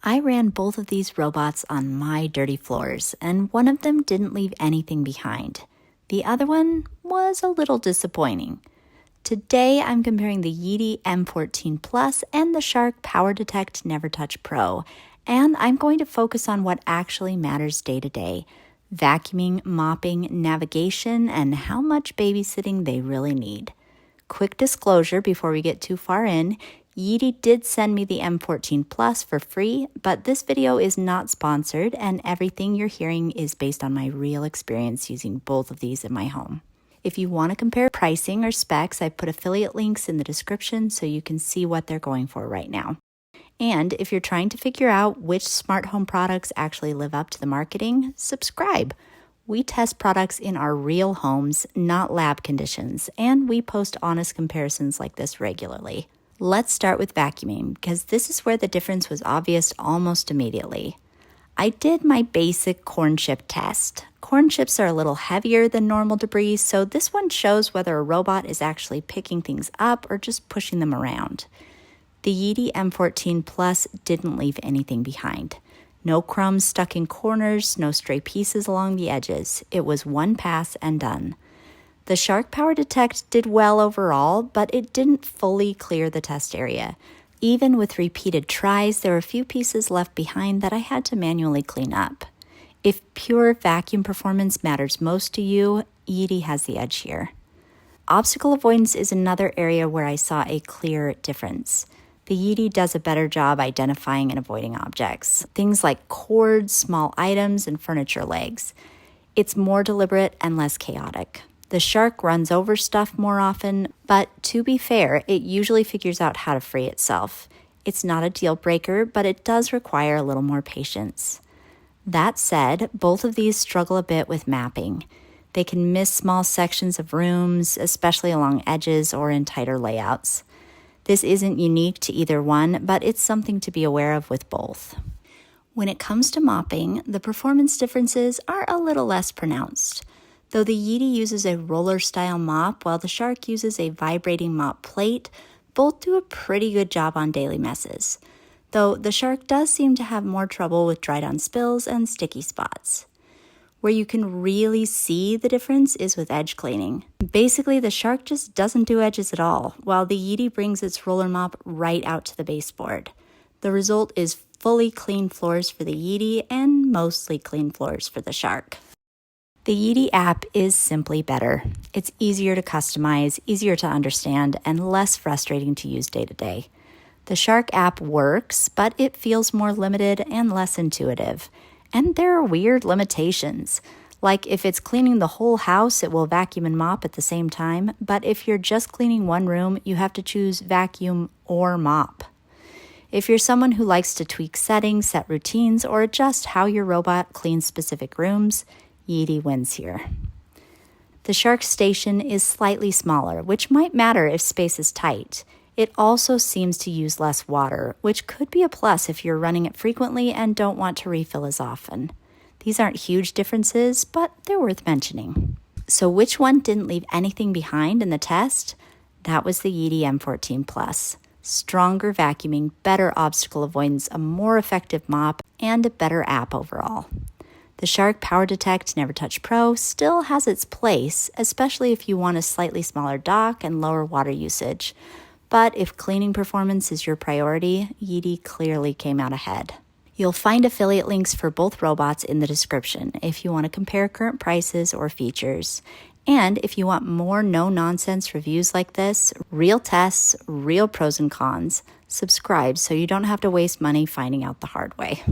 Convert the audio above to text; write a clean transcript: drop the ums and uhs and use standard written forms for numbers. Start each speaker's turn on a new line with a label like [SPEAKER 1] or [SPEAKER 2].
[SPEAKER 1] I ran both of these robots on my dirty floors, and one of them didn't leave anything behind. The other one was a little disappointing. Today, I'm comparing the Yeedi M14 Plus and the Shark PowerDetect NeverTouch Pro, and I'm going to focus on what actually matters day to day: vacuuming, mopping, navigation, and how much babysitting they really need. Quick disclosure before we get too far in, Yeedi did send me the M14 Plus for free, but this video is not sponsored, and everything you're hearing is based on my real experience using both of these in my home. If you want to compare pricing or specs, I put affiliate links in the description so you can see what they're going for right now. And if you're trying to figure out which smart home products actually live up to the marketing, subscribe. We test products in our real homes, not lab conditions, and we post honest comparisons like this regularly. Let's start with vacuuming, because this is where the difference was obvious almost immediately. I did my basic corn chip test. Corn chips are a little heavier than normal debris, so this one shows whether a robot is actually picking things up or just pushing them around. The Yeedi M14 Plus didn't leave anything behind. No crumbs stuck in corners, no stray pieces along the edges. It was one pass and done. The Shark PowerDetect did well overall, but it didn't fully clear the test area. Even with repeated tries, there were a few pieces left behind that I had to manually clean up. If pure vacuum performance matters most to you, Yeedi has the edge here. Obstacle avoidance is another area where I saw a clear difference. The Yeedi does a better job identifying and avoiding objects, things like cords, small items, and furniture legs. It's more deliberate and less chaotic. The Shark runs over stuff more often, but to be fair, it usually figures out how to free itself. It's not a deal breaker, but it does require a little more patience. That said, both of these struggle a bit with mapping. They can miss small sections of rooms, especially along edges or in tighter layouts. This isn't unique to either one, but it's something to be aware of with both. When it comes to mopping, the performance differences are a little less pronounced. Though the Yeedi uses a roller-style mop while the Shark uses a vibrating mop plate, both do a pretty good job on daily messes. Though the Shark does seem to have more trouble with dried-on spills and sticky spots. Where you can really see the difference is with edge cleaning. Basically, the Shark just doesn't do edges at all, while the Yeedi brings its roller mop right out to the baseboard. The result is fully clean floors for the Yeedi and mostly clean floors for the Shark. The Yeedi app is simply better. It's easier to customize, easier to understand, and less frustrating to use day to day. The Shark app works, but it feels more limited and less intuitive. And there are weird limitations. Like if it's cleaning the whole house, it will vacuum and mop at the same time, but if you're just cleaning one room, you have to choose vacuum or mop. If you're someone who likes to tweak settings, set routines, or adjust how your robot cleans specific rooms, Yeedi wins here. The Shark station is slightly smaller, which might matter if space is tight. It also seems to use less water, which could be a plus if you're running it frequently and don't want to refill as often. These aren't huge differences, but they're worth mentioning. So which one didn't leave anything behind in the test? That was the Yeedi M14 Plus. Stronger vacuuming, better obstacle avoidance, a more effective mop, and a better app overall. The Shark PowerDetect NeverTouch Pro still has its place, especially if you want a slightly smaller dock and lower water usage. But if cleaning performance is your priority, Yeedi clearly came out ahead. You'll find affiliate links for both robots in the description if you want to compare current prices or features. And if you want more no-nonsense reviews like this, real tests, real pros and cons, subscribe so you don't have to waste money finding out the hard way.